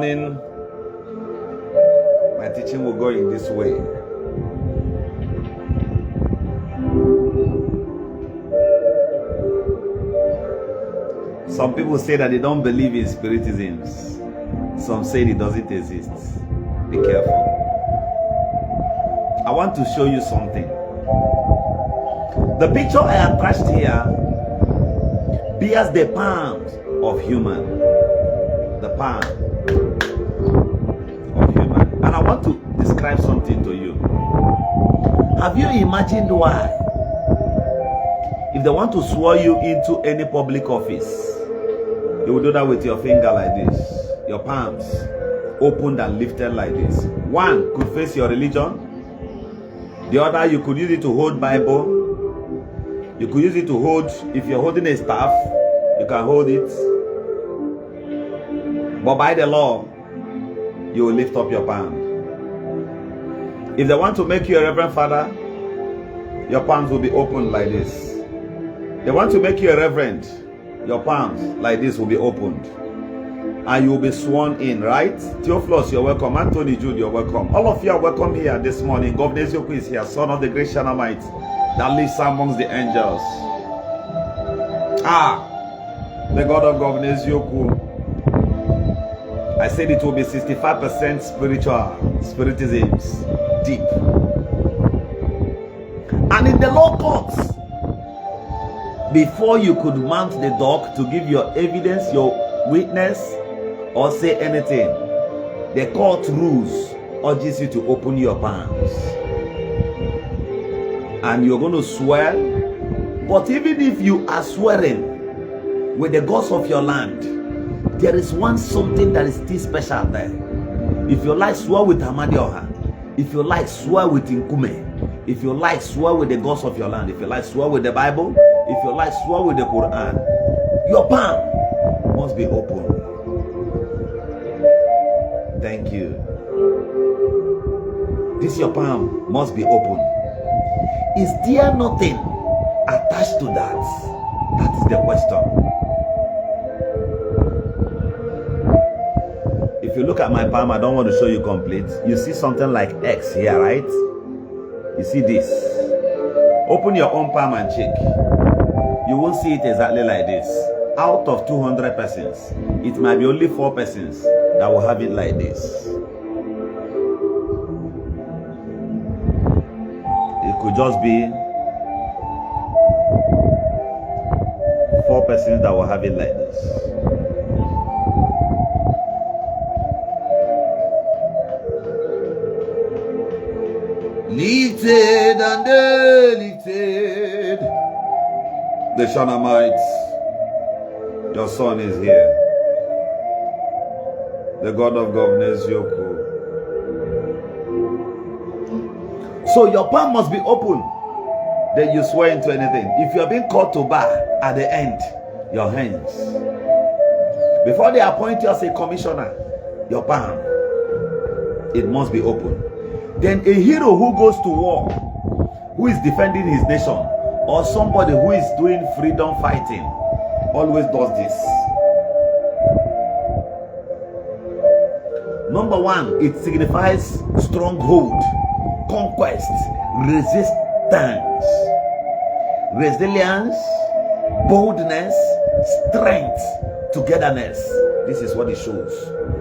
morning, my teaching will go in this way. Some people say that they don't believe in spiritisms. Some say it doesn't exist. Be careful. I want to show you something. The picture I attached here bears the palms of human. The palm of human. And I want to describe something to you. Have you imagined why? If they want to swear you into any public office, you will do that with your finger like this. Your palms opened and lifted like this. One could face your religion. The other, you could use it to hold Bible. You could use it to hold, if you're holding a staff, you can hold it. But by the law, you will lift up your palm. If they want to make you a reverend father, your palms will be opened like this. They want to make you a reverend, your palms like this will be opened. And you will be sworn in, right? Theophilus, you're welcome. Anthony Jude, you're welcome. All of you are welcome here this morning. Governor is here, son of the great Shanamite that lives amongst the angels. The God of Governor Yoku. I said it will be 65% spiritisms, deep. And in the law courts, before you could mount the dock to give your evidence, your witness, or say anything, the court rules urges you to open your palms. And you're going to swear. But even if you are swearing with the gods of your land, there is something that is still special there. If you like, swear with Amadioha. If you like, swear with Nkume. If you like, swear with the gods of your land. If you like, swear with the Bible. If you like, swear with the Quran. Your palm must be open. Thank you. This your palm must be open. Is there nothing attached to that? That is the question. If you look at my palm, I don't want to show you complete. You see something like X here, right? You see this. Open your own palm and check. You won't see it exactly like this. Out of 200 persons, it might be only 4 persons that will have it like this. It could just be 4 persons that will have it like this. Lifted and lifted, the Shanamites, your son is here. The God of Governors Yoku. So your palm must be open. Then you swear into anything. If you are being called to bar at the end, your hands. Before they appoint you as a commissioner, your palm, it must be open. Then a hero who goes to war, who is defending his nation, or somebody who is doing freedom fighting, always does this. Number 1, it signifies stronghold, conquest, resistance, resilience, boldness, strength, togetherness. This is what it shows.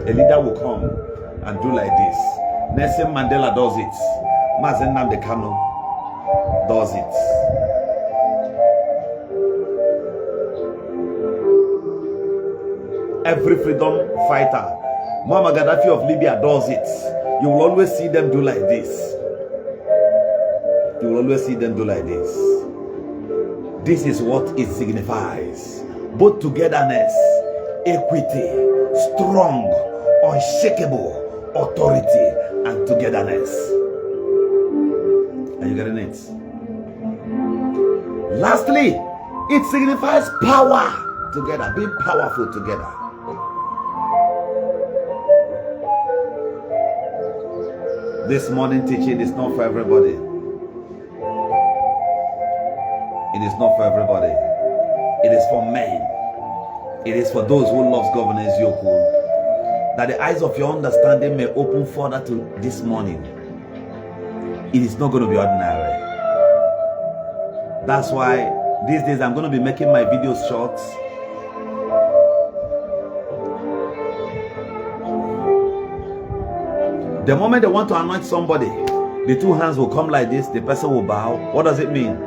A leader will come and do like this. Nelson Mandela does it. Mazen Nnamdi Kanu does it. Every freedom fighter, Muammar Gaddafi of Libya does it. You will always see them do like this. You will always see them do like this. This is what it signifies. Both togetherness, equity, strong, unshakable authority, and togetherness. Are you getting it? Lastly, it signifies power together, being powerful together. This morning teaching is not for everybody. It is not for everybody. It is for men. It is for those who love Governors Yoku. that the eyes of your understanding may open further to this morning. It is not going to be ordinary. That's why these days I'm going to be making my videos short. The moment they want to anoint somebody, the two hands will come like this, the person will bow. What does it mean?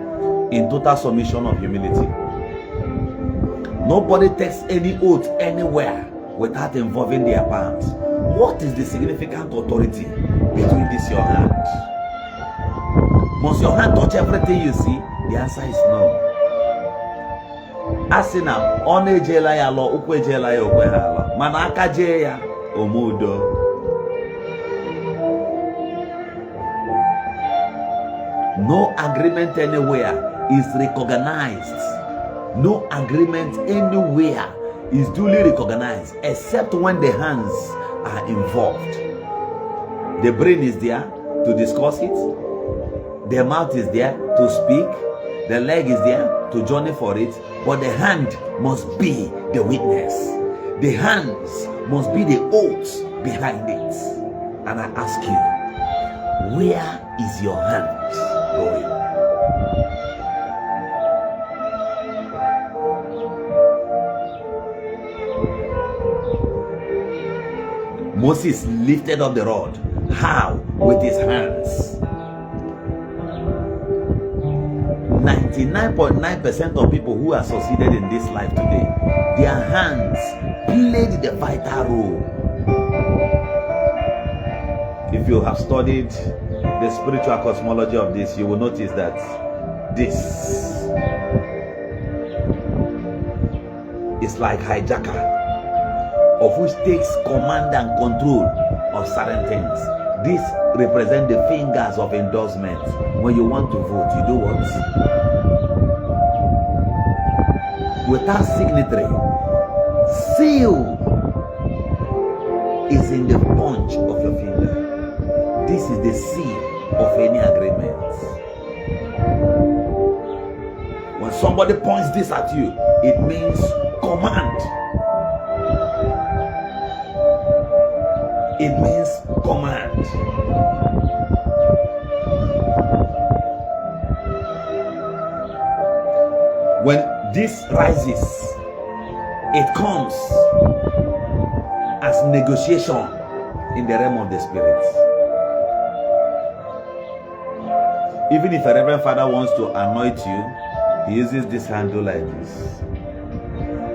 In total submission of humility. Nobody takes any oath anywhere without involving their palms. What is the significant authority between this your hand? Must your hand touch everything you see? The answer is no. Asina one jela ya lo ukwe jela ya ukwe hala. Mana aka je ya omudo. No agreement anywhere is recognized. No agreement anywhere is duly recognized except when the hands are involved. The brain is there to discuss it. The mouth is there to speak. The leg is there to journey for it. But the hand must be the witness. The hands must be the oath behind it. And I ask you, where is your hand going? Moses lifted up the rod. How? With his hands. 99.9% of people who are succeeded in this life today, their hands played the vital role. If you have studied the spiritual cosmology of this, you will notice that this is like hijacker, of which takes command and control of certain things. This represents the fingers of endorsement. When you want to vote, you do what? Without signatory, seal is in the punch of your finger. This is the seal of any agreement. When somebody points this at you, it means command. It means command. When this rises, it comes as negotiation in the realm of the spirit. Even if a reverend father wants to anoint you, he uses this handle like this.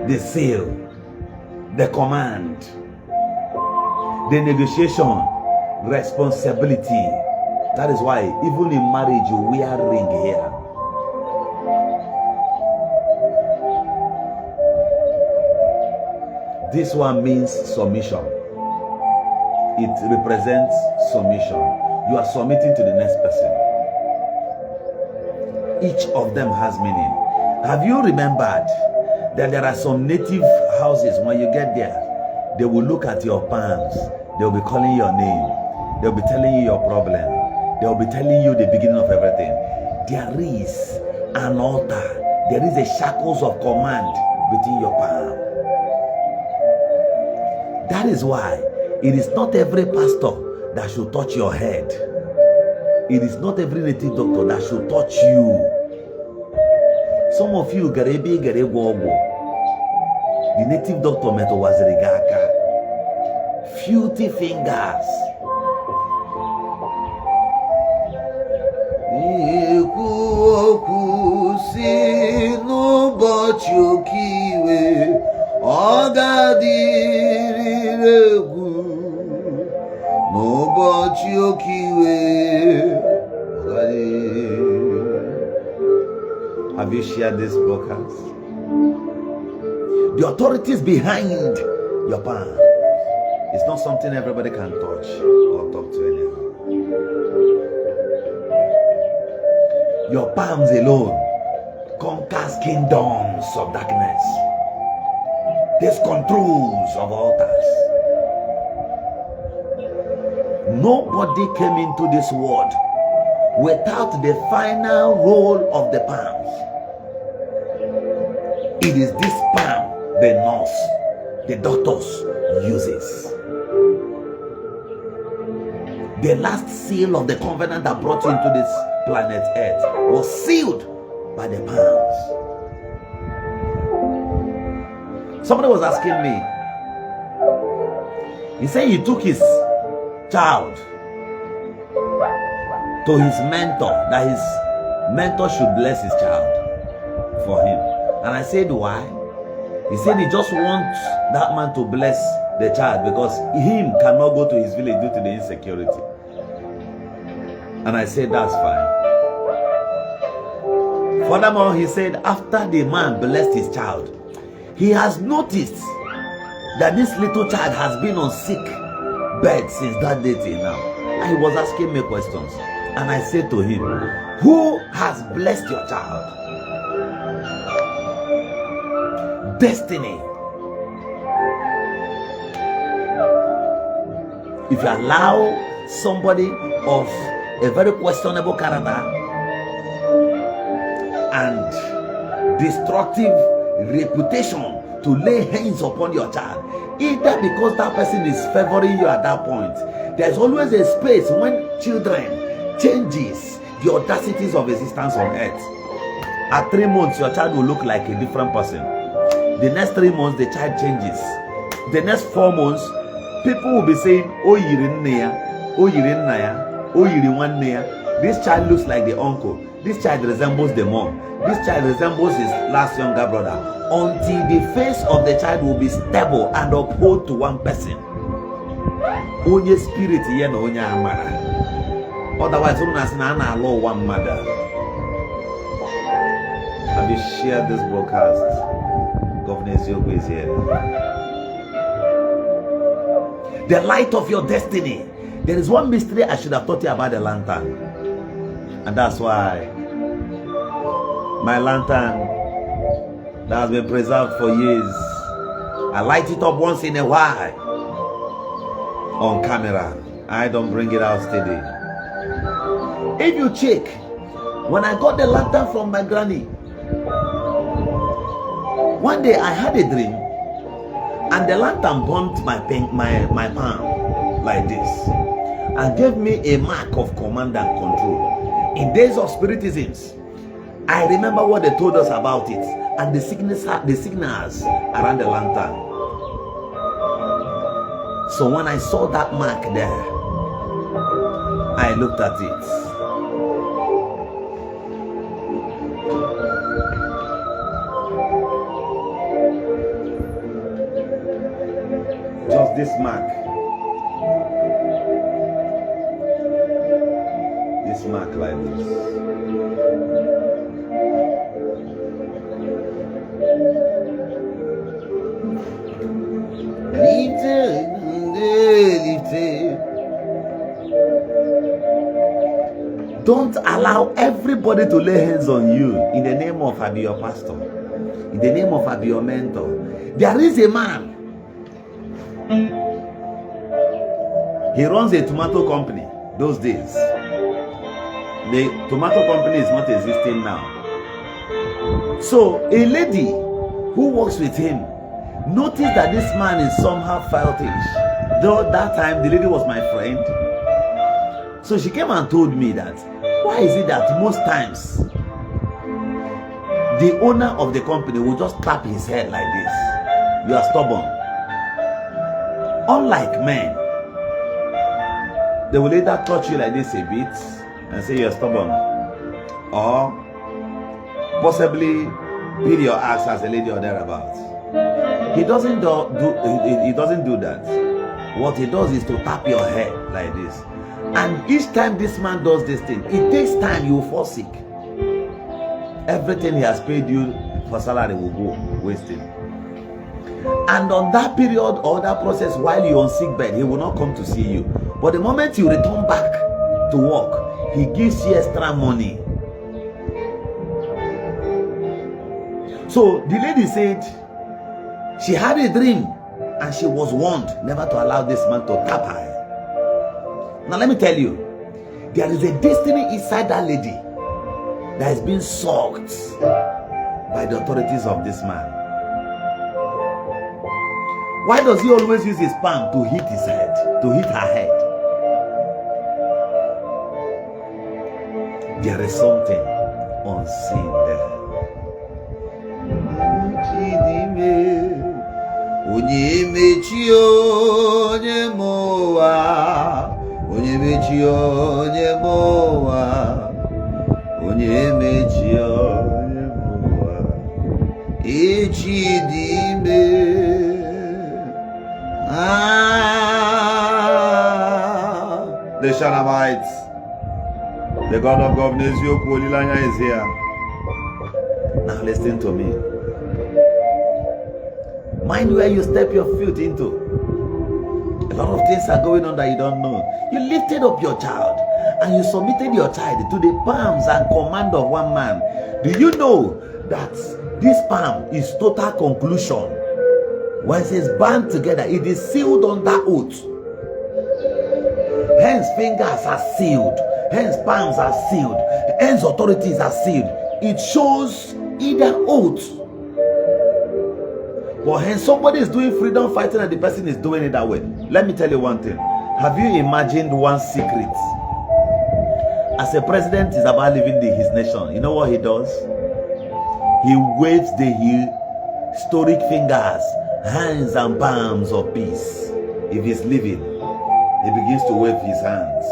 The seal, the command, the negotiation, responsibility. That is why even in marriage you wear a ring here. This one means submission. It represents submission. You are submitting to the next person. Each of them has meaning. Have you remembered that there are some native houses, when you get there, they will look at your palms. They will be calling your name. They will be telling you your problem. They will be telling you the beginning of everything. There is an altar. There is a shackles of command between your palm. That is why it is not every pastor that should touch your head. It is not every native doctor that should touch you. Some of you, the native doctor meto wazirigaka. Filthy fingers. Have you shared this broadcast? The authorities behind your palm. It's not something everybody can touch or talk to anyhow. Your palms alone conquers kingdoms of darkness. There's controls of altars. Nobody came into this world without the final role of the palms. It is this palm the nurse, the doctors uses. The last seal of the covenant that brought you into this planet Earth was sealed by the palms. Somebody was asking me, he said he took his child to his mentor, that his mentor should bless his child for him. And I said, why? He said he just wants that man to bless the child because him cannot go to his village due to the insecurity. And I said, that's fine. Furthermore, he said after the man blessed his child, he has noticed that this little child has been on sick bed since that day till now. And he was asking me questions. And I said to him, who has blessed your child? Destiny. If you allow somebody of a very questionable character and destructive reputation to lay hands upon your child, either because that person is favoring you at that point, there's always a space when children changes the audacities of existence on earth. At 3 months, your child will look like a different person. The next 3 months, the child changes. The next 4 months, people will be saying, oh, Yirinaya, oh, Yirinaya, oh, Yiriwanaya. This child looks like the uncle. This child resembles the mom. This child resembles his last younger brother. Until the face of the child will be stable and uphold to one person. Onye spirit here no onye amara. Otherwise, one mother. Have you shared this broadcast? Governor Ziogo is here. The light of your destiny. There is one mystery I should have taught you about the lantern. And that's why my lantern that has been preserved for years, I light it up once in a while on camera. I don't bring it out steady. If you check, when I got the lantern from my granny, one day I had a dream and the lantern burnt my palm like this and gave me a mark of command and control. In days of spiritisms, I remember what they told us about it and the signals around the lantern. So when I saw that mark there, I looked at it. Just this mark. This mark like this. Don't allow everybody to lay hands on you in the name of Abi your pastor, in the name of Abi your mentor. There is a man. He runs a tomato company those days. The tomato company is not existing now. So a lady who works with him noticed that this man is somehow fightish. Though that time the lady was my friend. So she came and told me that, why is it that most times the owner of the company will just clap his head like this? You are stubborn. Unlike men, they will either touch you like this a bit and say you're stubborn, or possibly beat your ass as a lady or thereabouts. He doesn't do that. What he does is to tap your head like this. And each time this man does this thing, it takes time. You will fall sick. Everything he has paid you for salary will go wasting. And on that period or that process, while you're on sick bed, he will not come to see you. But the moment you return back to work, he gives you extra money. So the lady said she had a dream and she was warned never to allow this man to tap her. Now let me tell you, there is a destiny inside that lady that has been sucked by the authorities of this man. Why does he always use his palm to hit his head, to hit her head? There is something unseen there. The Shanamites, the God of governors, is here. Now listen to me. Mind where you step your foot into. A lot of things are going on that you don't know. You lifted up your child and you submitted your child to the palms and command of one man. Do you know that this palm is total conclusion? When it says bound together, it is sealed under oath. Hence fingers are sealed. Hence palms are sealed. Hence authorities are sealed. It shows either oath. But hence somebody is doing freedom fighting and the person is doing it that way. Let me tell you one thing. Have you imagined one secret? As a president is about leaving his nation, you know what he does? He waves the historic fingers, hands and palms of peace. If he's leaving, he begins to wave his hands.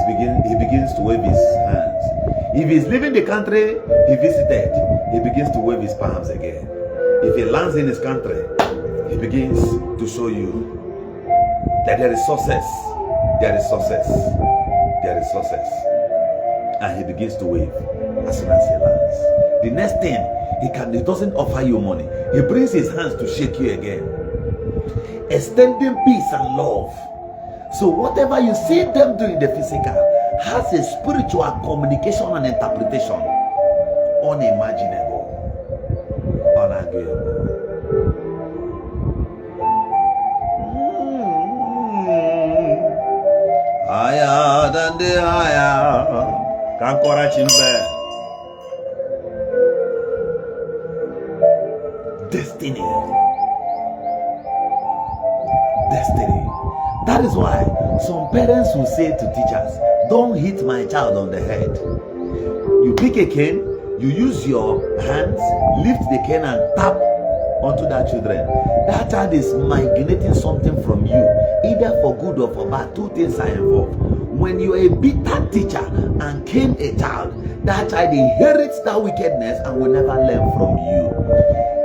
He begins to wave his hands. If he's leaving the country he visited, he begins to wave his palms again. If he lands in his country, he begins to show you that there is success. There is success. There is success. And he begins to wave as soon as he lands. The next thing, he doesn't offer you money. He brings his hands to shake you again. Extending peace and love. So whatever you see them do in the physical has a spiritual communication and interpretation. Unimaginable. Unarguable. Higher than the higher. Kankora Chimbe. Destiny. Destiny. That is why some parents will say to teachers, don't hit my child on the head. You pick a cane, you use your hands, lift the cane and tap onto that children. That child is migrating something from you, either for good or for bad. Two things are involved. When you are a bitter teacher and cane a child, that child inherits that wickedness and will never learn from you.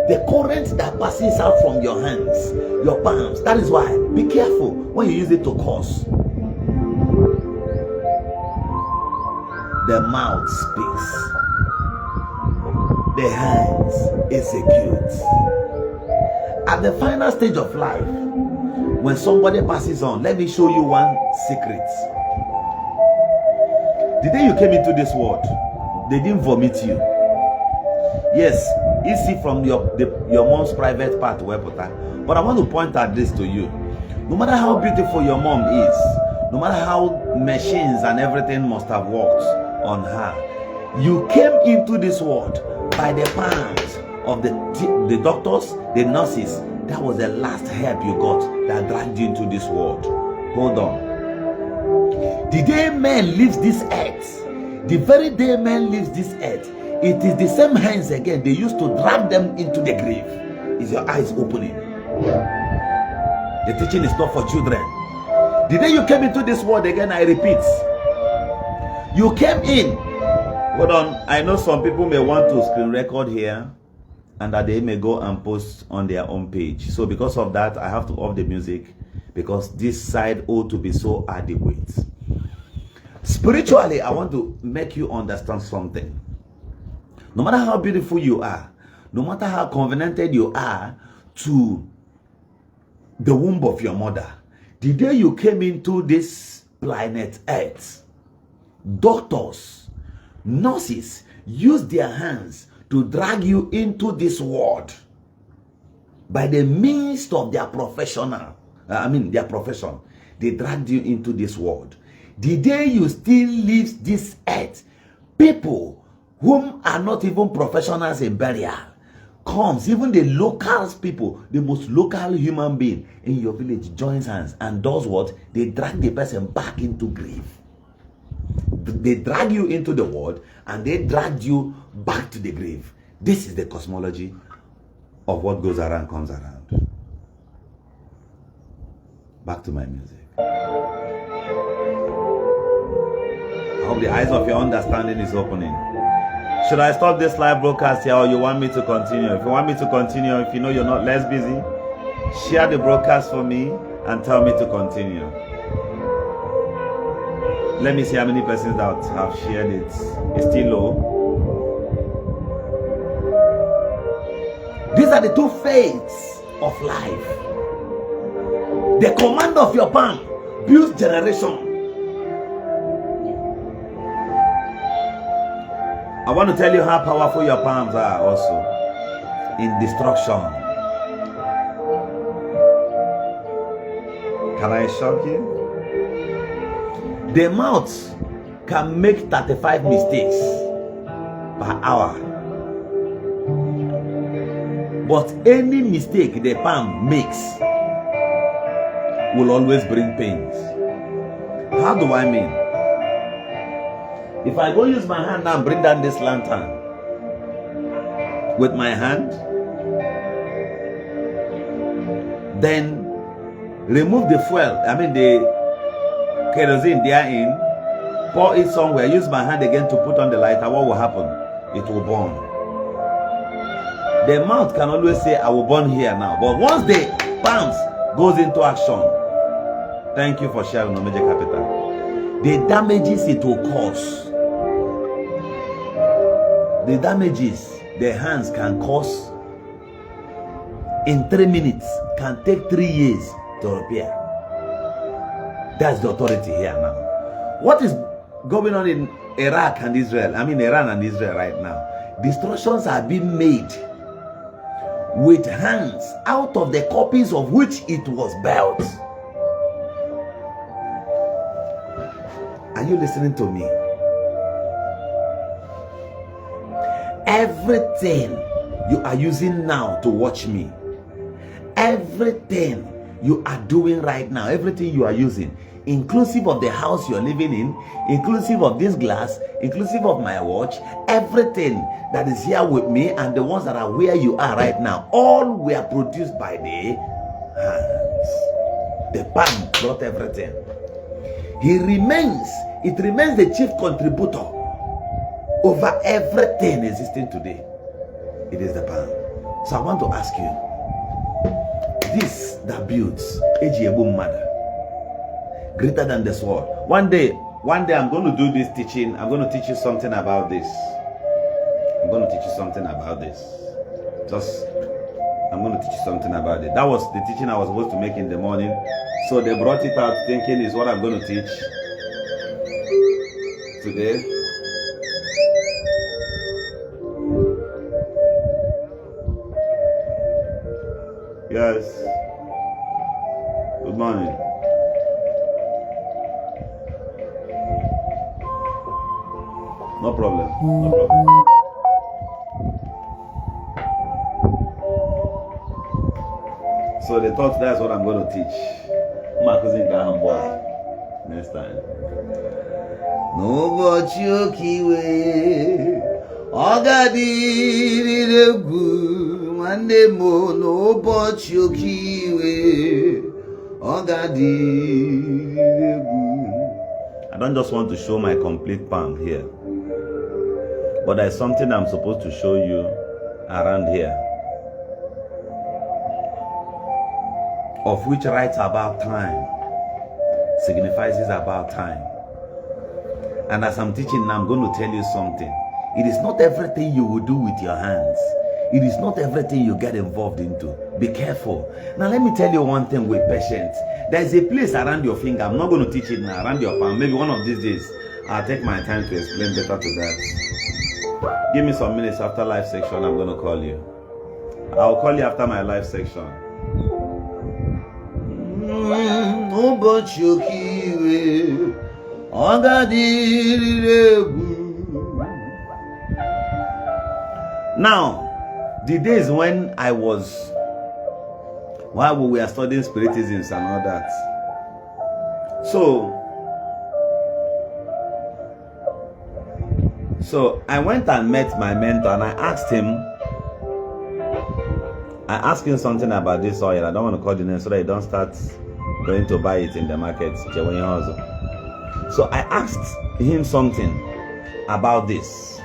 The current that passes out from your hands, your palms, that is why, be careful when you use it to curse. The mouth speaks. The hands execute. At the final stage of life, when somebody passes on, let me show you one secret. The day you came into this world, they didn't vomit you. Yes, easy from your mom's private part, but I want to point at this to you. No matter how beautiful your mom is, no matter how machines and everything must have worked on her, you came into this world by the palms of the doctors, the nurses. That was the last help you got that dragged you into this world. Hold on. The day man leaves this earth, the very day man leaves this earth, it is the same hands again they used to drag them into the grave. Is your eyes opening? The teaching is not for children. The day you came into this world again, I repeat, you came in. Hold on, I know some people may want to screen record here and that they may go and post on their own page. So because of that, I have to off the music because this side ought to be so adequate. Spiritually, I want to make you understand something. No matter how beautiful you are, no matter how covenanted you are to the womb of your mother, the day you came into this planet Earth, doctors, nurses used their hands to drag you into this world by the means of their profession. They dragged you into this world. The day you still leave this earth, people whom are not even professionals in burial comes, even the locals people, the most local human being in your village joins hands and does what? They drag the person back into grave. They drag you into the world and they dragged you back to the grave. This is the cosmology of what goes around comes around. Back to my music. I hope the eyes of your understanding is opening. Should I stop this live broadcast here, or you want me to continue? If you want me to continue, if you know you're not less busy, share the broadcast for me and tell me to continue. Let me see how many persons that have shared it. It's still low. These are the two fates of life. The command of your palm builds generation. I want to tell you how powerful your palms are also in destruction. Can I shock you? The mouth can make 35 mistakes per hour. But any mistake the palm makes will always bring pains. How do I mean? If I go use my hand now and bring down this lantern with my hand, then remove the fuel, the kerosene therein, pour it somewhere, use my hand again to put on the lighter, what will happen? It will burn. The mouth can always say, I will burn here now. But once the palms goes into action, thank you for sharing Omega Capital, the damages it will cause, the damages the hands can cause in 3 minutes can take 3 years to repair. That's the authority here now. What is going on in Iran and Israel right now? Destructions are being made with hands out of the copies of which it was built. Are you listening to me? Everything you are using now to watch me, everything you are doing right now, everything you are using, inclusive of the house you are living in, inclusive of this glass, inclusive of my watch, everything that is here with me and the ones that are where you are right now, all were produced by the hands. The palm brought everything. It remains the chief contributor over everything existing today. It is the palm. So I want to ask you, this that builds mother greater than the sword. One day I'm going to do this teaching. I'm going to teach you something about this. I'm going to teach you something about this. I'm going to teach you something about it. That was the teaching I was supposed to make in the morning. So they brought it out thinking is what I'm going to teach today. Yes. Good morning. No problem. No problem. So they thought that's what I'm going to teach. My cousin Graham boy. Next time. No but you kiwe. Ogadi rebu. Mande mo no but you kiwe. Ogadi rebu. I don't just want to show my complete palm here, but there's something I'm supposed to show you around here, of which writes about time, signifies about time. And as I'm teaching now, I'm going to tell you something. It is not everything you will do with your hands. It is not everything you get involved into. Be careful. Now let me tell you one thing with patience. There is a place around your finger. I'm not going to teach it now. Around your palm. Maybe one of these days, I'll take my time to explain better to that. Give me some minutes after live section. I'm going to call you. I'll call you after my live section. Now, the days when while we were studying spiritism and all that. So, So I went and met my mentor and I asked him something about this oil. I don't want to call the name so that you don't start going to buy it in the market. So I asked him something about this.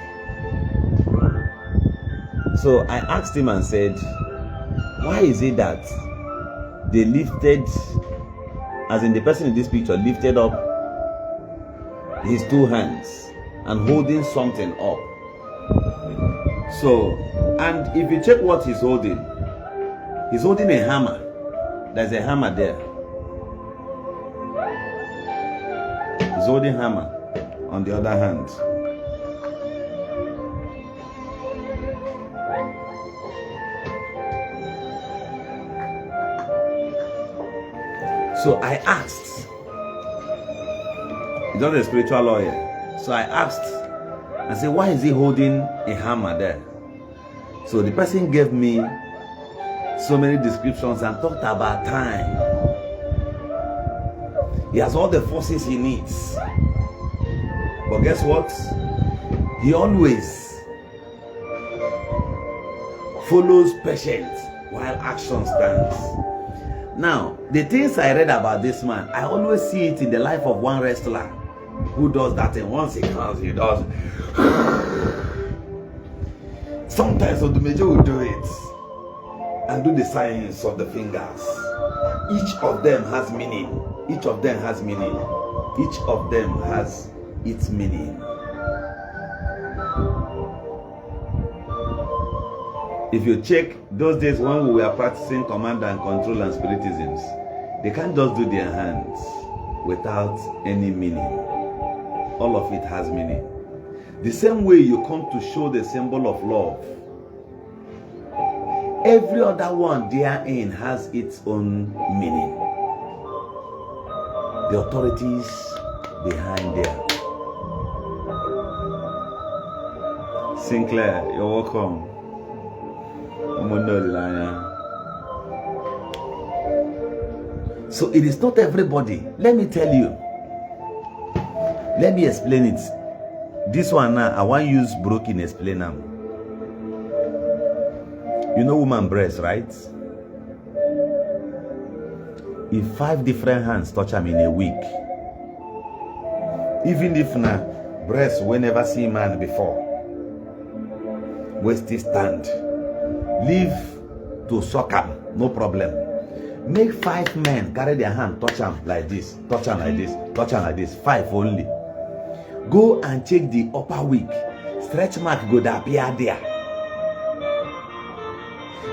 So I asked him and said, why is it that they lifted, as in the person in this picture lifted up his two hands and holding something up? So, and if you check what he's holding a hammer. There's a hammer there. He's holding hammer on the other hand. So I asked, he's not a spiritual lawyer. So I asked, I said, why is he holding a hammer there? So the person gave me so many descriptions and talked about time. He has all the forces he needs. But guess what? He always follows patience while action stands. Now, the things I read about this man, I always see it in the life of one wrestler who does that, and once he comes, he does. Sometimes Odumeje will do it and do the signs of the fingers. Each of them has meaning. Each of them has meaning. Each of them has its meaning. If you check those days when we were practicing command and control and spiritisms, they can't just do their hands without any meaning. All of it has meaning. The same way you come to show the symbol of love, every other one therein has its own meaning. The authorities behind there. Sinclair, you're welcome. So it is not everybody. Let me tell you. Let me explain it. This one now, I want to use broken explain them. You know woman breast, right? If 5 different hands touch them in a week, even if na breast we never see man before, we still stand. Leave to suck am, no problem. Make 5 men carry their hand, touch them like this, touch them like this, touch them like this. 5 only. Go and check the upper week. Stretch mark go to appear there.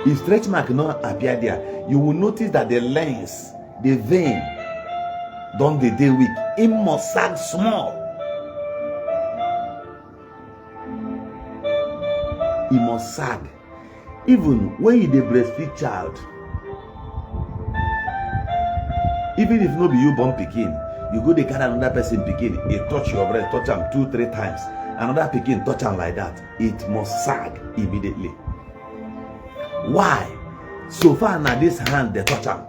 If stretch mark not appear there, you will notice that the lens, the vein, don't the day weak. It must sag small. It must sag. Even when you dey breastfeed child, even if no be you born pikin, you go dey carry another person pikin, he touch your breast, touch am 2-3 times, another pikin touch am like that, it must sag immediately. Why? So far now this hand they touch am,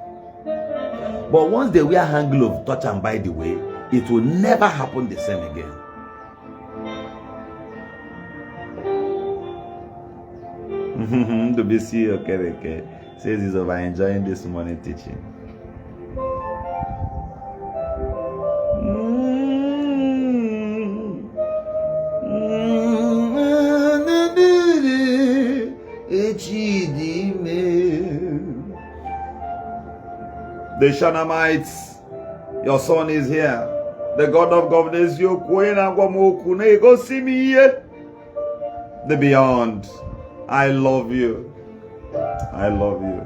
but once they wear hand glove touch am, by the way, it will never happen the same again. The BC okay says he's over enjoying this morning teaching. The Shanamites, your son is here. The God of governors, you go see me here. The beyond. I love you. I love you.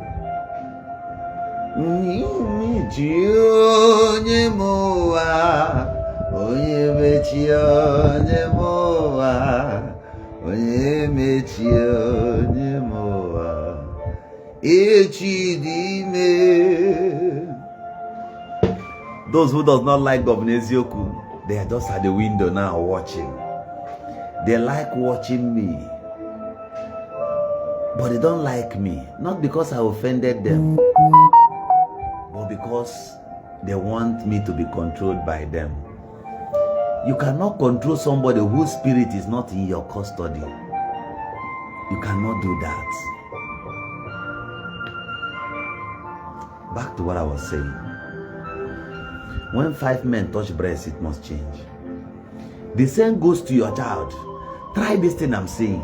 Those who does not like Governor Ezioku, they are just at the window now watching. They like watching me, but they don't like me, not because I offended them, but because they want me to be controlled by them. You cannot control somebody whose spirit is not in your custody. You cannot do that. Back to what I was saying. When 5 men touch breast, it must change. The same goes to your child. Try this thing I'm saying.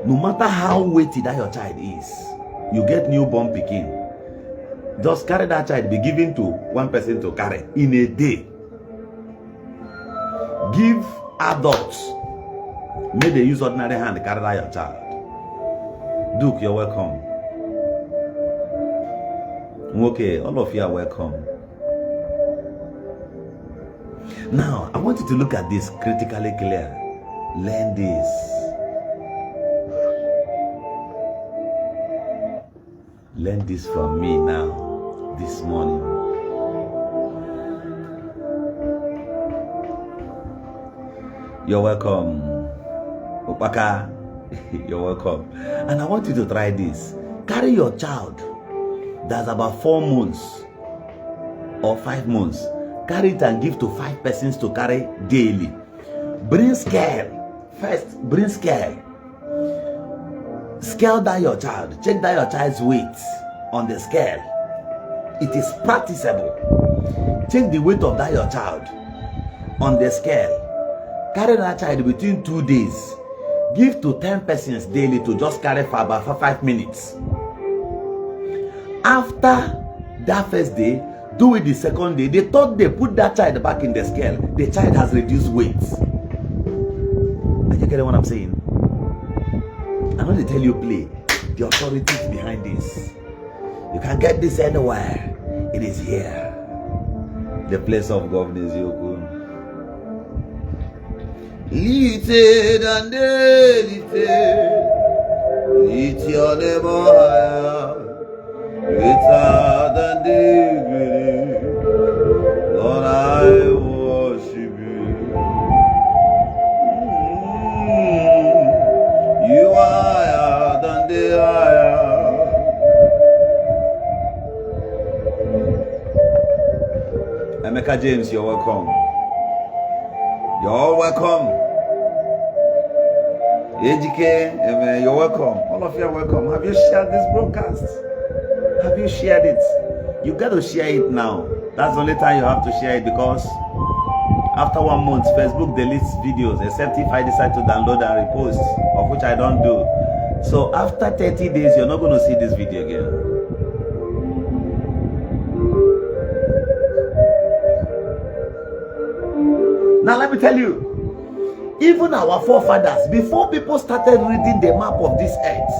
No matter how weighty that your child is, you get newborn pikin. Just carry that child, be given to one person to carry in a day. Give adults. May they use ordinary hand to carry that your child. Duke, you're welcome. Okay, all of you are welcome. Now, I want you to look at this critically clear. Learn this. Learn this from me now, this morning. You're welcome. Opaka, you're welcome. And I want you to try this. Carry your child that's about 4 months or 5 months. Carry it and give to 5 persons to carry daily. Bring scale. First, bring scale. Scale that your child. Check that your child's weight on the scale. It is practicable. Check the weight of that your child on the scale. Carry that child between 2 days. Give to 10 persons daily to just carry for about 5 minutes. After that first day, do it the second day. The third day, put that child back in the scale. The child has reduced weight. Are you getting what I'm saying? I'm not to tell you play. The authority is behind this. You can get this anywhere. It is here. The place of governance, Yoku. Lite dande lite, lite on the higher, greater than the great. Lord, I worship you. You are higher than the higher. Emeka James, you're welcome. You're all welcome. AGK, you're welcome. All of you are welcome. Have you shared this broadcast? Have you shared it? You got to share it now. That's the only time you have to share it, because after 1 month, Facebook deletes videos, except if I decide to download and repost, of which I don't do. So after 30 days, you're not going to see this video again. Now let me tell you, even our forefathers, before people started reading the map of this earth,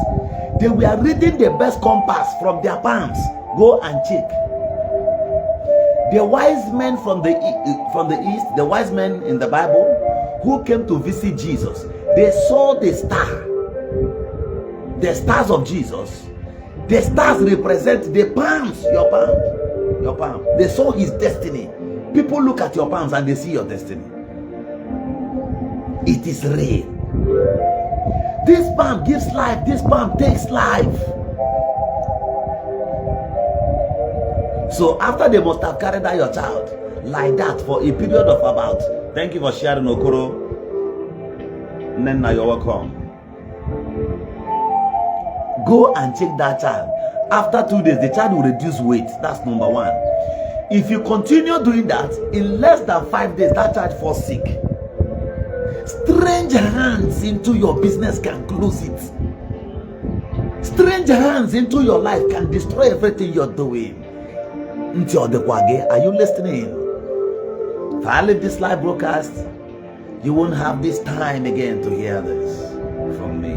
they were reading the best compass from their palms. Go and check. The wise men from the east, the wise men in the Bible who came to visit Jesus, they saw the stars of Jesus. The stars represent the palms, your palm. They saw his destiny. People look at your palms and they see your destiny. It is real. This palm gives life. This palm takes life. So after they must have carried out your child like that for a period of about, thank you for sharing, Okoro. Nena, you're welcome. Go and check that child. After 2 days, the child will reduce weight. That's number 1. If you continue doing that, in less than 5 days, that child falls sick. Strange hands into your business can close it. Strange hands into your life can destroy everything you're doing. Are you listening? If I leave this live broadcast, you won't have this time again to hear this from me.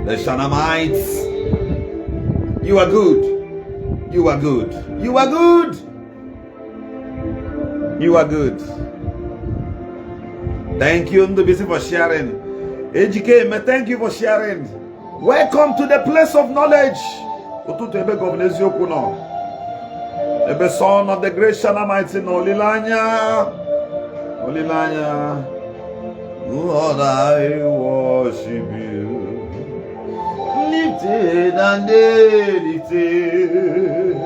The Shanamites, you are good. You are good. You are good. You are good. Thank you, Ndubisi, for sharing. AGK, thank you for sharing. Welcome to the place of knowledge. The son of the great Shanamites in Olilanya. Lord, I worship you. Lifted and lifted.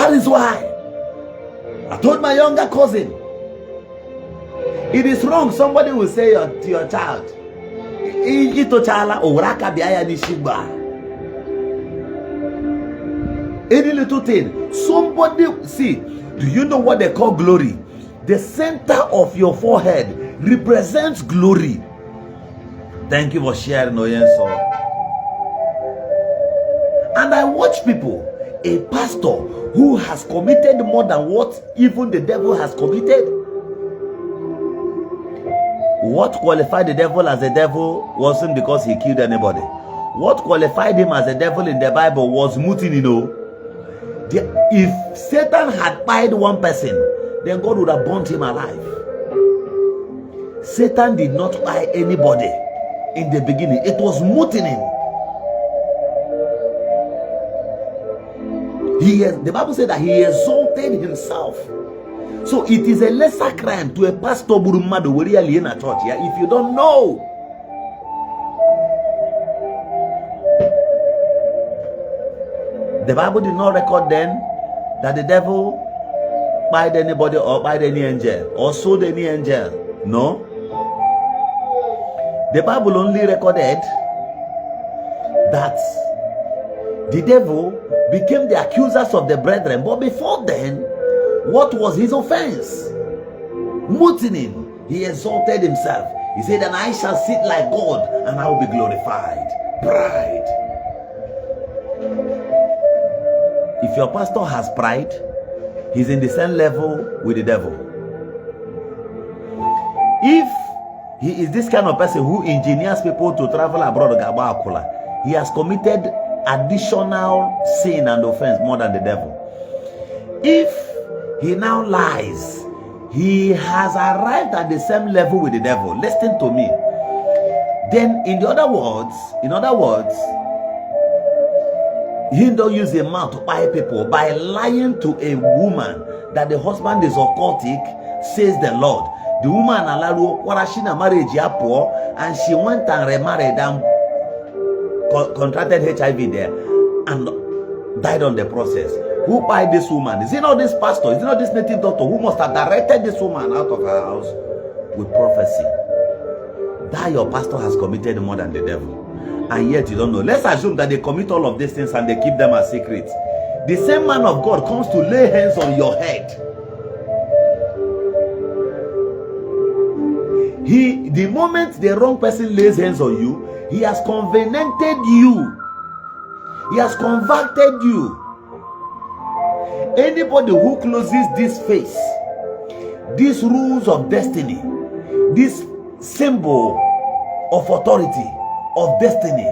That is why I told my younger cousin, it is wrong. Somebody will say to your child, any little thing. Somebody, see, do you know what they call glory? The center of your forehead represents glory. Thank you for sharing, Oyenso. And I watch people, a pastor who has committed more than what even the devil has committed. What qualified the devil as a devil wasn't because he killed anybody. What qualified him as a devil in the Bible was mutiny, If Satan had pied one person, then God would have burnt him alive. Satan did not pie anybody in the beginning. It was mutiny. The Bible said that he exalted himself. So it is a lesser crime to a pastor burumado really in a church if you don't know. The Bible did not record then that the devil pied anybody or pied any angel or sold any angel. No. The Bible only recorded that the devil became the accusers of the brethren. But before then, what was his offense? Mutiny. He exalted himself. He said, and I shall sit like God and I will be glorified. Pride. If your pastor has pride, he's in the same level with the devil. If he is this kind of person who engineers people to travel abroad, he has committed additional sin and offense more than the devil. If he now lies, he has arrived at the same level with the devil. Listen to me. Then in other words, he don't use a mouth to buy people by lying to a woman that the husband is occultic, says the Lord. The woman marriage and she went and remarried and contracted HIV there and died on the process. Who pied this woman? Is it not this pastor? Is it not this native doctor who must have directed this woman out of her house with prophecy? That your pastor has committed more than the devil. And yet you don't know. Let's assume that they commit all of these things and they keep them as secrets. The same man of God comes to lay hands on your head. The moment the wrong person lays hands on you, he has covenanted you. He has converted you. Anybody who closes this face, these rules of destiny, this symbol of authority, of destiny,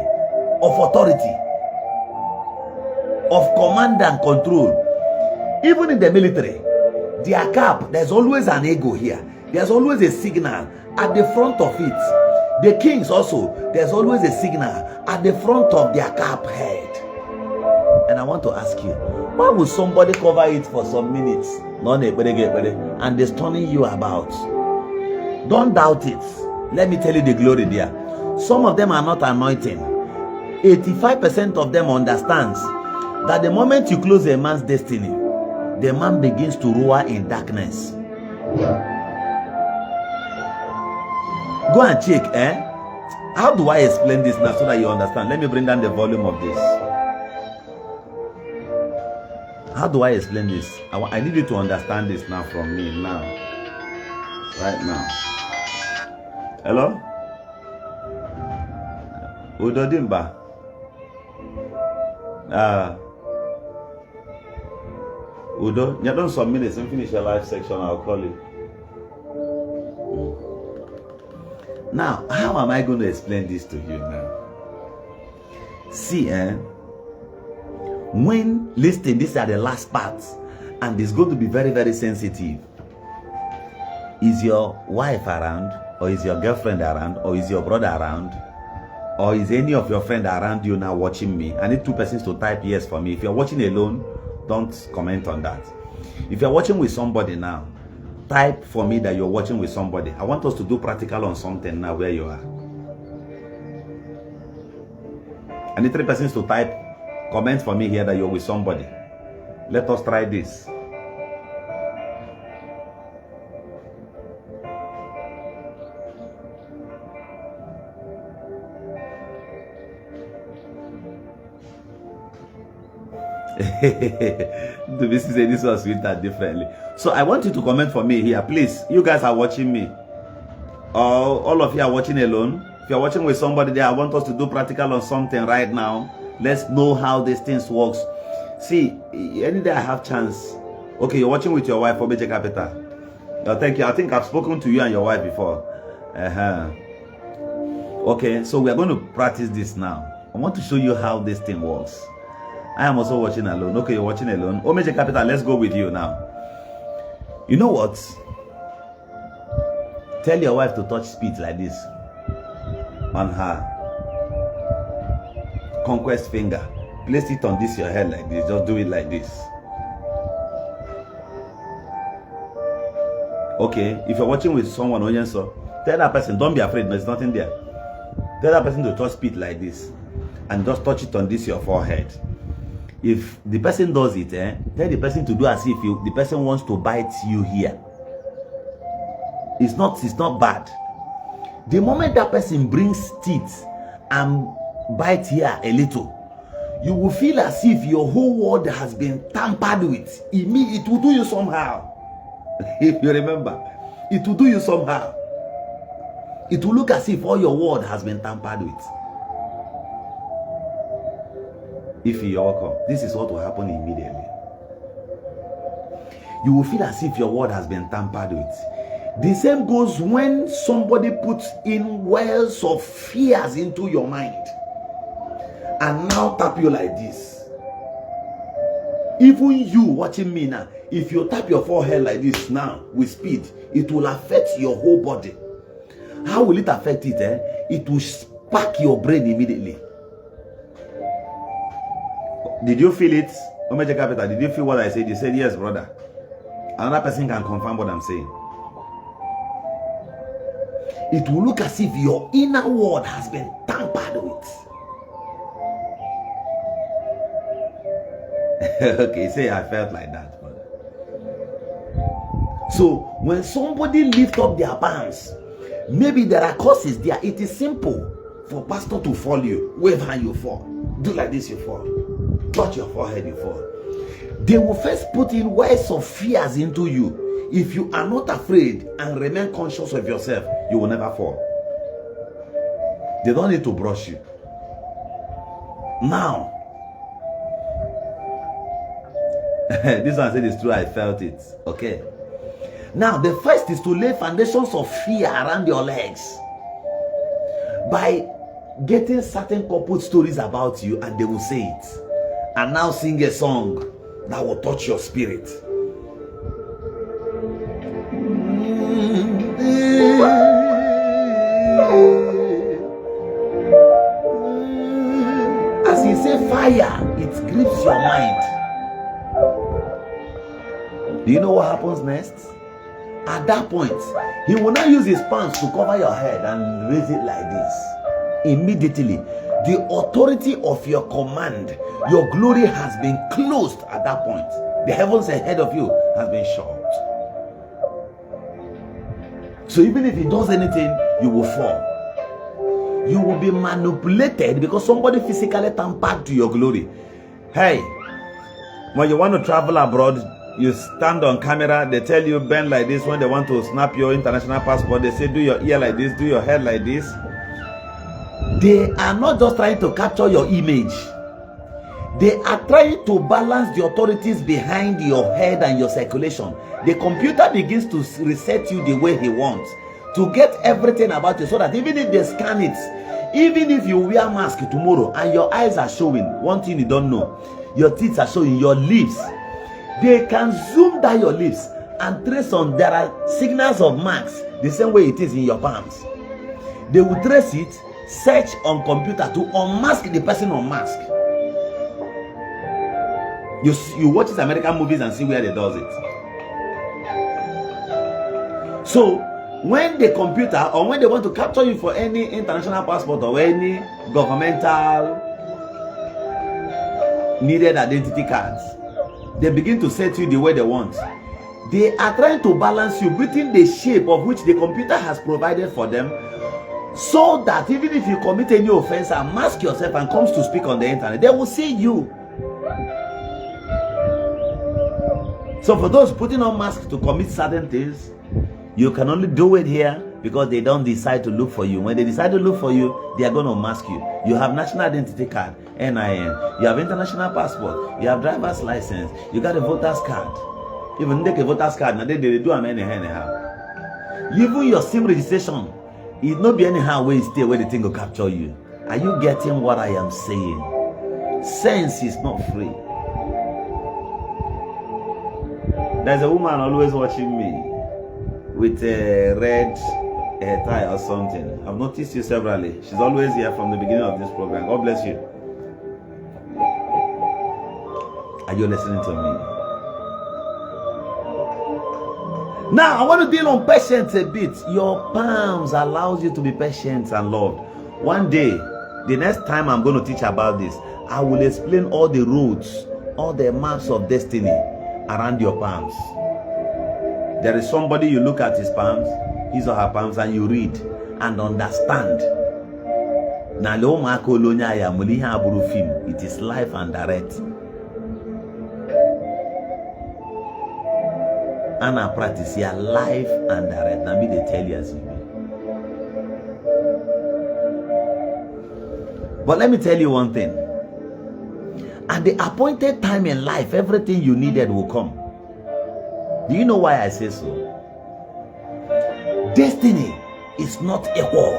of authority, of command and control, even in the military, their cap, there's always an ego here. There's always a signal at the front of it. The kings also, there's always a signal at the front of their cap head. And I want to ask you, why would somebody cover it for some minutes and they're turning you about? Don't doubt it. Let me tell you the glory there. Some of them are not anointing. 85% of them understands that the moment you close a man's destiny, the man begins to roar in darkness. Go and check, How do I explain this now so that you understand? Let me bring down the volume of this. How do I explain this? I need you to understand this now from me now. Right now. Hello? Udo Dimba. Udo, you done some minutes and finish your live section, I'll call you. Now, how am I going to explain this to you now? See, when listening, these are the last parts, and it's going to be very, very sensitive. Is your wife around, or is your girlfriend around, or is your brother around, or is any of your friends around you now watching me? I need 2 persons to type yes for me. If you're watching alone, don't comment on that. If you're watching with somebody now, type for me that you're watching with somebody. I want us to do practical on something now where you are. I need 3 persons to type comment for me here that you're with somebody. Let us try this. This was filtered differently. So I want you to comment for me here, please. You guys are watching me, all of you are watching alone. If you're watching with somebody there, I want us to do practical on something right now. Let's know how these things works. See, any day I have chance. Okay, you're watching with your wife, Obeje Capital. Thank you. I think I've spoken to you and your wife before. Okay, so we are going to practice this now. I want to show you how this thing works. I am also watching alone. Okay, you're watching alone. Obeje Capital, let's go with you now. You know what? Tell your wife to touch speed like this on her conquest finger. Place it on this your head like this. Just do it like this. Okay, if you're watching with someone, tell that person, don't be afraid, there's nothing there. Tell that person to touch speed like this and just touch it on this your forehead. If the person does it, tell the person to do as if the person wants to bite you here. It's not bad. The moment that person brings teeth and bite here a little, you will feel as if your whole world has been tampered with. It will do you somehow. If you remember, it will do you somehow. It will look as if all your world has been tampered with. If you welcome, this is what will happen immediately. You will feel as if your world has been tampered with. The same goes when somebody puts in wells of fears into your mind and now tap you like this. Even you watching me now, if you tap your forehead like this now with speed, it will affect your whole body. How will it affect it? It will spark your brain immediately. Did you feel it? Omeje Capital, did you feel what I said? You said yes, brother. Another person can confirm what I'm saying. It will look as if your inner world has been tampered with. Okay, say I felt like that, brother. So when somebody lifts up their palms, maybe there are causes there. It is simple for pastor to fall you. Wave hand, you fall. Do like this, you fall. Touch your forehead, you fall. They will first put in words of fears into you. If you are not afraid and remain conscious of yourself, you will never fall. They don't need to brush you. Now, this one said it's true, I felt it. Okay. Now, the first is to lay foundations of fear around your legs by getting certain couple stories about you, and they will say it. And now sing a song that will touch your spirit. As he say fire, it grips your mind. Do you know what happens next? At that point, he will now use his palms to cover your head and raise it like this. Immediately, the authority of your command, your glory has been closed at that point. The heavens ahead of you has been shut. So even if he does anything, you will fall. You will be manipulated because somebody physically tampered to your glory. Hey, when you want to travel abroad, you stand on camera, they tell you bend like this. When they want to snap your international passport, they say do your ear like this, do your head like this. They are not just trying to capture your image. They are trying to balance the authorities behind your head and your circulation. The computer begins to reset you the way he wants, to get everything about you, so that even if they scan it, even if you wear a mask tomorrow and your eyes are showing, one thing you don't know, your teeth are showing, your lips, they can zoom down your lips and trace on, there are signals of marks the same way it is in your palms. They will trace it, search on computer to unmask the person on mask. You watch these American movies and see where they does it. So when the computer, or when they want to capture you for any international passport or any governmental needed identity cards, they begin to set you the way they want. They are trying to balance you within the shape of which the computer has provided for them, so that even if you commit any offense and mask yourself and comes to speak on the internet, they will see you. So for those putting on masks to commit certain things, you can only do it here because they don't decide to look for you. When they decide to look for you, they are going to mask you. You have national identity card, NIN. You have international passport. You have driver's license. You got a voter's card. Even take a voter's card, now they do them anyhow. Even your SIM registration, it not be anyhow where you stay where the thing will capture you. Are you getting what I am saying? Sense is not free. There's a woman always watching me with a red tie or something. I've noticed you severally. She's always here from the beginning of this program. God bless you. Are you listening to me? Now, I want to deal on patience a bit. Your palms allows you to be patient and loved. One day, the next time I'm going to teach about this, I will explain all the roads, all the maps of destiny around your palms. There is somebody, you look at his palms, his or her palms, and you read and understand. It is life and direct. And I practice here life and direct. Now be they tell you as you be. But let me tell you one thing. At the appointed time in life, everything you needed will come. Do you know why I say so? Destiny is not equal.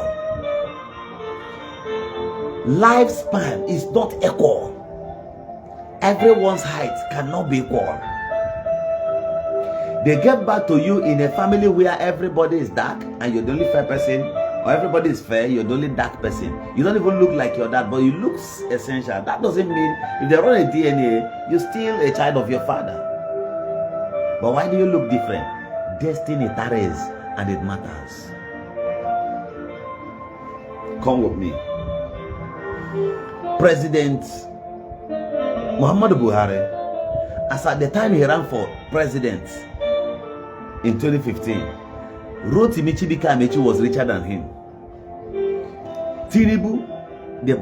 Lifespan is not equal. Everyone's height cannot be equal. They get back to you in a family where everybody is dark and you're the only fair person, or everybody is fair, you're the only dark person. You don't even look like your dad, but you look essential. That doesn't mean if they run a DNA, you're still a child of your father. But why do you look different? Destiny tarries and it matters. Come with me. President Muhammadu Buhari, as at the time he ran for president in 2015, Rotimi Chibika was richer than him. Tinubu, the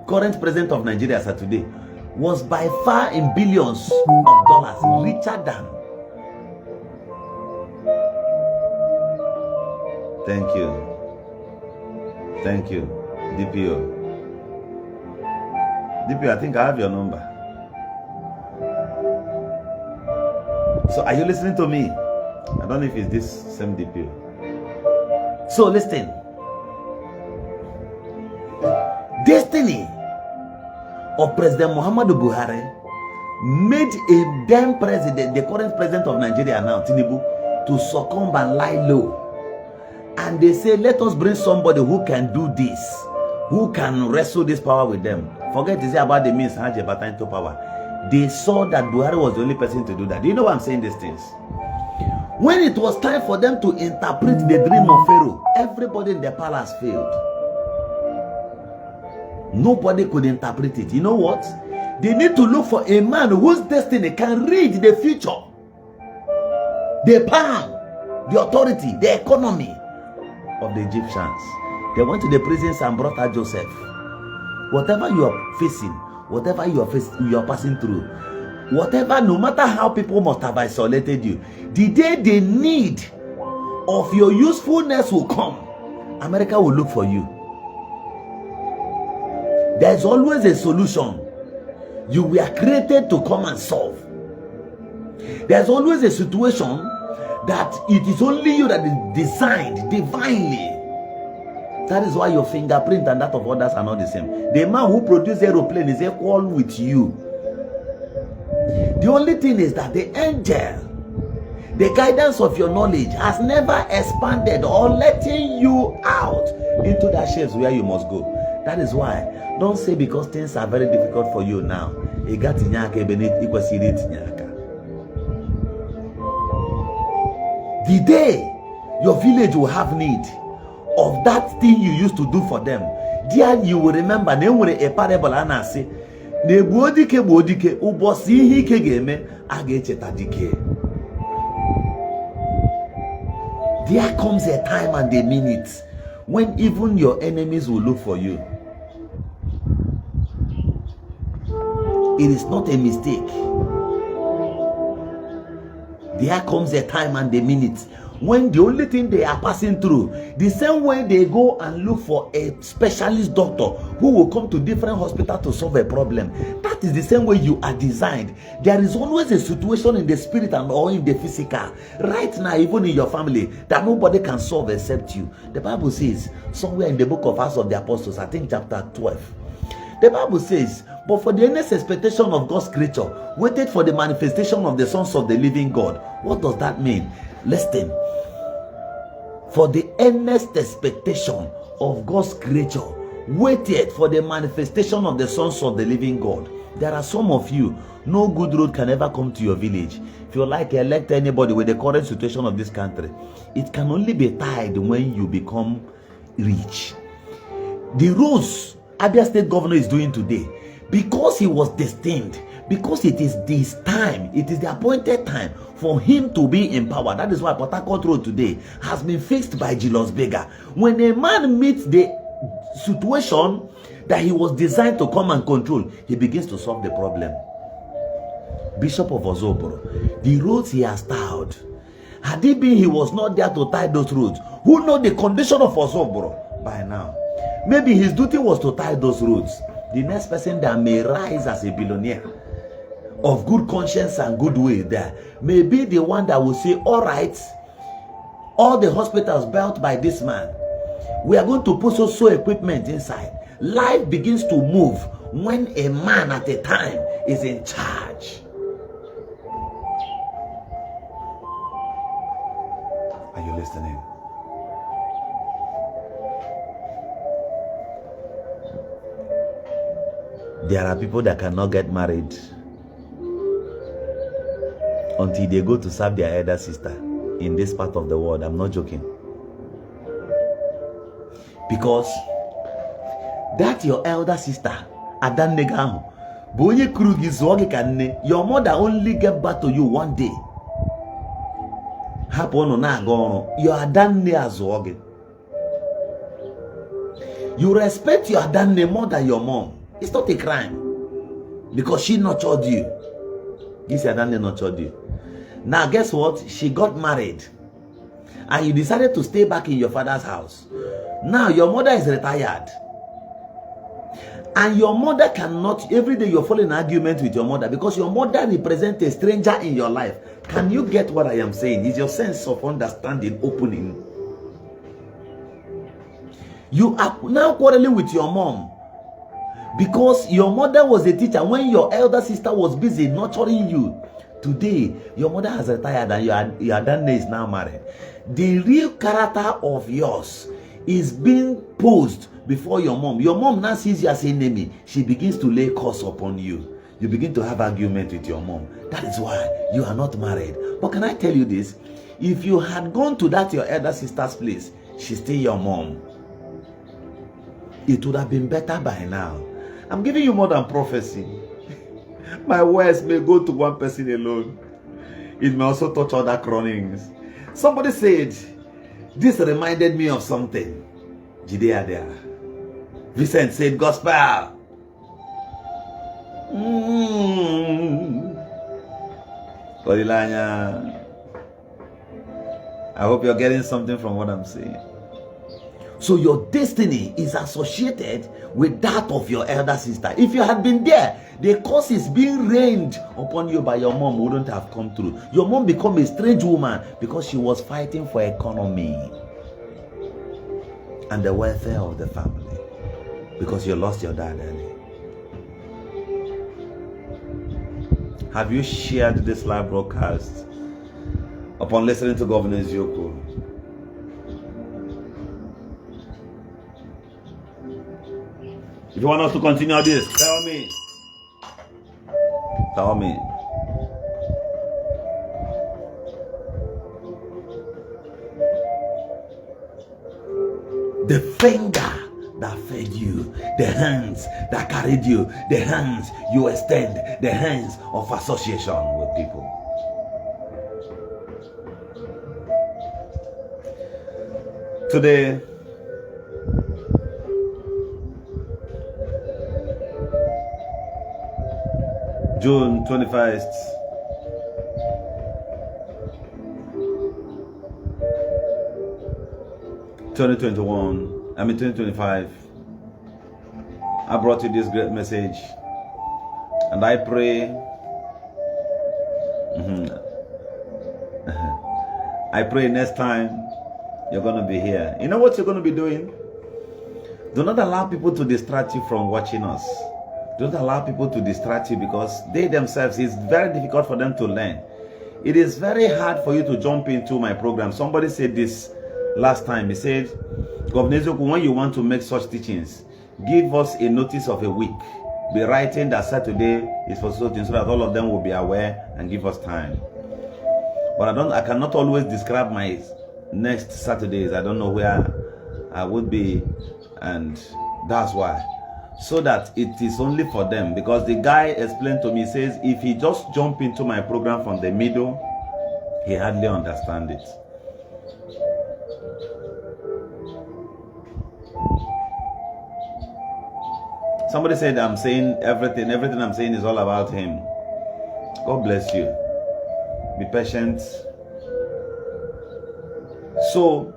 current president of Nigeria as of today, was by far in billions of dollars richer than. Thank you. Thank you, DPO. DPO, I think I have your number. So are you listening to me? I don't know if it's this same DPO. So listen. Destiny of President Muhammadu Buhari made a then president, the current president of Nigeria now, Tinubu, to succumb and lie low. And they say, let us bring somebody who can do this, who can wrestle this power with them. Forget to say about the means Hajj Batan to power. They saw that Buhari was the only person to do that. Do you know why I'm saying these things? When it was time for them to interpret the dream of Pharaoh, everybody in the palace failed. Nobody could interpret it. You know what? They need to look for a man whose destiny can read the future. The power, the authority, the economy of the Egyptians. They went to the prisons and brought out Joseph. Whatever you are facing, whatever you are passing through, whatever, no matter how people must have isolated you, the day the need of your usefulness will come, America will look for you. There's always a solution. You were created to come and solve. There's always a situation that it is only you that is designed divinely. That is why your fingerprint and that of others are not the same. The man who produced aeroplane is equal with you. The only thing is that the angel, the guidance of your knowledge has never expanded or letting you out into that shapes where you must go. That is why, don't say because things are very difficult for you now. The day your village will have need of that thing you used to do for them, there you will remember. They will a parable and I say, Na-egbu odike bụ odike, ụbọchị ihe ike ga-eme, a ga-echeta dike. There comes a time and a minute when even your enemies will look for you. It is not a mistake. There comes a time and a minute when the only thing they are passing through, the same way they go and look for a specialist doctor who will come to different hospitals to solve a problem, that is the same way you are designed. There is always a situation in the spirit and or in the physical, right now, even in your family, that nobody can solve except you. The Bible says, somewhere in the book of Acts of the Apostles, I think chapter 12, the Bible says, but for the earnest expectation of God's creature, waited for the manifestation of the sons of the living God. What does that mean? Listen. For the earnest expectation of God's creature, waited for the manifestation of the sons of the living God. There are some of you, no good road can ever come to your village. If you like, elect anybody with the current situation of this country, it can only be tied when you become rich. The roads Abia State Governor is doing today, because he was destined, because it is this time, it is the appointed time for him to be in power. That is why Port Harcourt Road today has been fixed by Julius Berger. When a man meets the situation that he was designed to come and control, he begins to solve the problem. Bishop of Ozoboro, the roads he has tiled, had it been he was not there to tie those roads, who know the condition of Ozoboro by now? Maybe his duty was to tie those roads. The next person that may rise as a billionaire of good conscience and good will there may be the one that will say, all right, all the hospitals built by this man, we are going to put so equipment inside. Life begins to move when a man at a time is in charge. Are you listening? There are people that cannot get married until they go to serve their elder sister in this part of the world. I'm not joking. Because that your elder sister, Adan Negahu, your mother only gave birth to you one day. Your Adan Negahu. You respect your Adan more than your mom. It's not a crime because she nurtured you. This Adan nurtured you. Now guess what? She got married and you decided to stay back in your father's house. Now your mother is retired and your mother cannot, every day you're following an argument with your mother because your mother represents a stranger in your life. Can you get what I am saying? Is your sense of understanding opening? You are now quarreling with your mom because your mother was a teacher when your elder sister was busy nurturing you. Today, your mother has retired and your dad is now married. The real character of yours is being posed before your mom. Your mom now sees you as an enemy. She begins to lay curse upon you. You begin to have argument with your mom. That is why you are not married. But can I tell you this? If you had gone to that your elder sister's place, she's still your mom. It would have been better by now. I'm giving you more than prophecy. My words may go to one person alone. It may also touch other chronings. Somebody said, this reminded me of something. Judea there. Vincent said, gospel. I hope you're getting something from what I'm saying. So your destiny is associated with that of your elder sister. If you had been there, the curse is being rained upon you by your mom wouldn't have come through. Your mom became a strange woman because she was fighting for economy and the welfare of the family because you lost your dad early. Have you shared this live broadcast upon listening to Governor Yoko? If you want us to continue this, tell me. Tell me. The finger that fed you, the hands that carried you, the hands you extend, the hands of association with people. Today, June 21st, 2025, I brought you this great message, and I pray I pray next time you're going to be here. You know what you're going to be doing? Do not allow people to distract you from watching us. Don't allow people to distract you, because they themselves, it's very difficult for them to learn. It is very hard for you to jump into my program. Somebody said this last time. He said, Governor Ezeoku, when you want to make such teachings, give us a notice of a week. Be writing that Saturday is for something, so that all of them will be aware and give us time. But I cannot always describe my next Saturdays. I don't know where I would be, and that's why. So that it is only for them, because the guy explained to me, says if he just jump into my program from the middle, he hardly understand it. Somebody said I'm saying everything I'm saying is all about him. God bless you. Be patient. So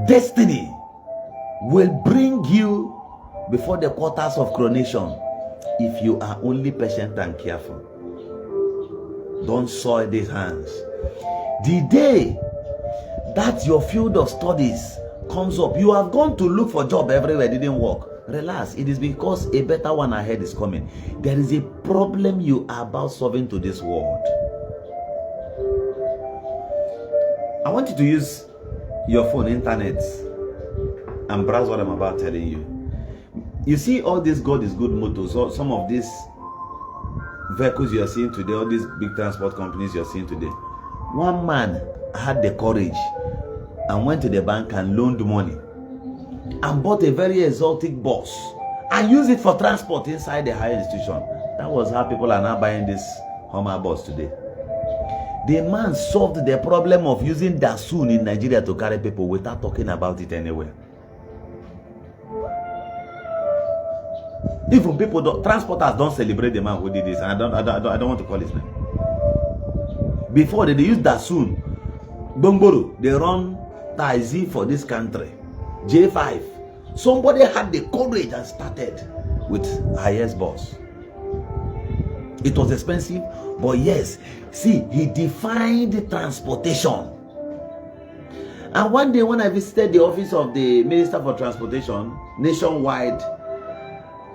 destiny will bring you before the quarters of coronation if you are only patient and careful. Don't soil these hands. The day that your field of studies comes up, you have gone to look for job everywhere, didn't work. Relax, it is because a better one ahead is coming. There is a problem you are about solving to this world. I want you to use your phone, internet, and browse what I'm about telling you. You see all these God is good motors, so some of these vehicles you are seeing today, all these big transport companies you are seeing today. One man had the courage and went to the bank and loaned money and bought a very exotic bus and used it for transport inside the higher institution. That was how people are now buying this Hummer bus today. The man solved the problem of using Dasun in Nigeria to carry people without talking about it anywhere. Even people, transporters don't celebrate the man who did this, and I don't want to call his name. Before they used Dasun, Bomboro, they run taxi for this country, J5. Somebody had the courage and started with highest bus. It was expensive, but yes, see, he defined transportation. And one day when I visited the office of the Minister for Transportation nationwide,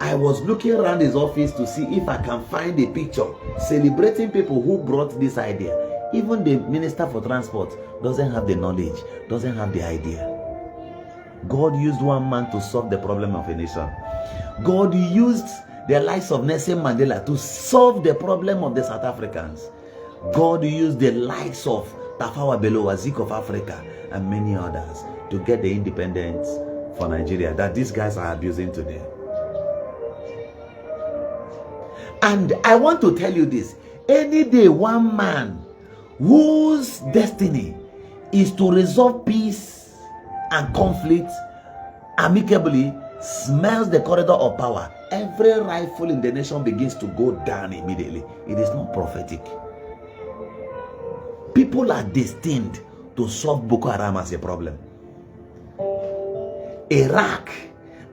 I was looking around his office to see if I can find a picture celebrating people who brought this idea. Even the Minister for Transport doesn't have the knowledge, doesn't have the idea. God used one man to solve the problem of a nation. God used the likes of Nelson Mandela to solve the problem of the South Africans. God used the likes of Tafawa Balewa, Zik of Africa, and many others to get the independence for Nigeria that these guys are abusing today. And I want to tell you this. Any day one man whose destiny is to resolve peace and conflict amicably smells the corridor of power, every rifle in the nation begins to go down immediately. It is not prophetic. People are destined to solve Boko Haram as a problem. Iraq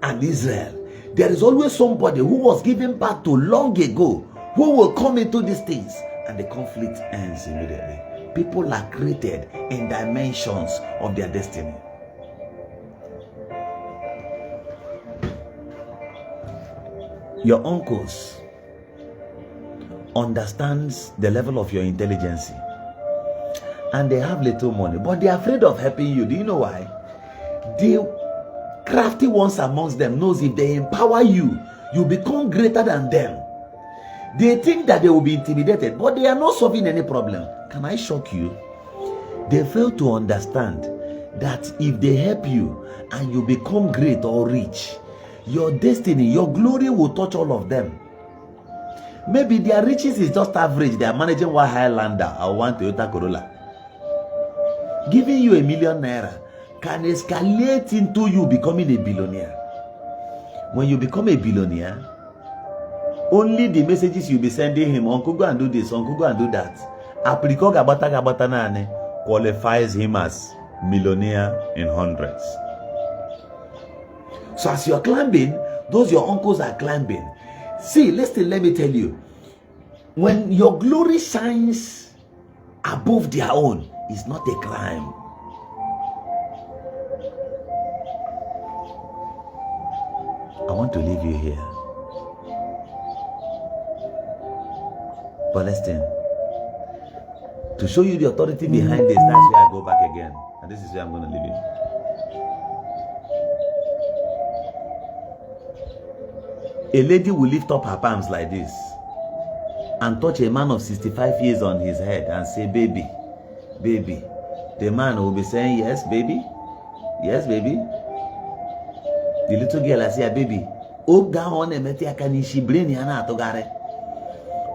and Israel, there is always somebody who was given back to long ago who will come into these things, and the conflict ends immediately. People are created in dimensions of their destiny. Your uncles understands the level of your intelligence, and they have little money, but they are afraid of helping you. Do you know why? The crafty ones amongst them knows if they empower you, you become greater than them. They think that they will be intimidated, but they are not solving any problem. Can I shock you? They fail to understand that if they help you and you become great or rich, your destiny, your glory will touch all of them. Maybe their riches is just average. They are managing one Highlander or one Toyota Corolla. Giving you ₦1 million can escalate into you becoming a billionaire. When you become a billionaire, only the messages you'll be sending him, Uncle go and do this, Uncle go and do that, Apriko gabata gabata nane, qualifies him as millionaire in hundreds. So as you're climbing, those your uncles are climbing. See, listen, let me tell you, when your glory shines above their own, it's not a crime. I want to leave you here. But listen, to show you the authority behind this, that's where I go back again. And this is where I'm going to leave you. A lady will lift up her palms like this and touch a man of 65 years on his head and say, baby, baby. The man will be saying, yes, baby. Yes, baby. The little girl will say, baby.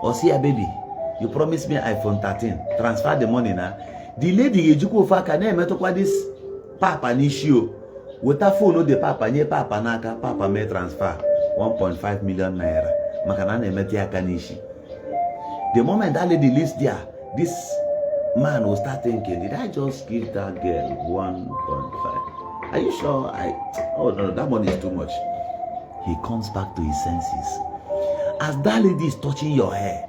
Or say, baby, you promised me iPhone 13. Transfer the money now. The lady you can this papa nishio. With a phone, the papa, nye papa naka, papa may transfer 1.5 million naira. Makanane metia kanishi. The moment that lady leaves there, this man will start thinking, did I just give that girl 1.5? Are you sure? Oh no, that money is too much. He comes back to his senses. As that lady is touching your hair,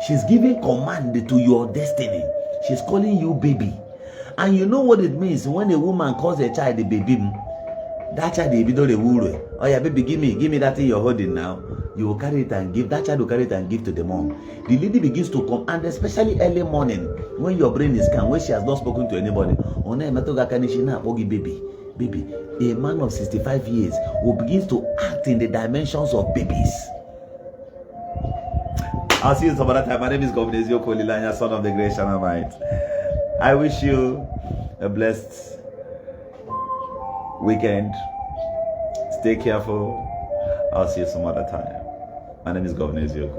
she's giving command to your destiny. She's calling you baby. And you know what it means when a woman calls a child a baby? That child will be the wuru. Oh yeah, baby, give me that thing you're holding now. You will carry it and give. That child will carry it and give to the mom. The lady begins to come, and especially early morning when your brain is calm, when she has not spoken to anybody. Baby, a man of 65 years will begin to act in the dimensions of babies. I'll see you some other time. My name is Oefien Kingdoms.Your, son of the great Shanamite. I wish you a blessed weekend. Stay careful. I'll see you some other time. My name is Oefien Kingdoms.Your.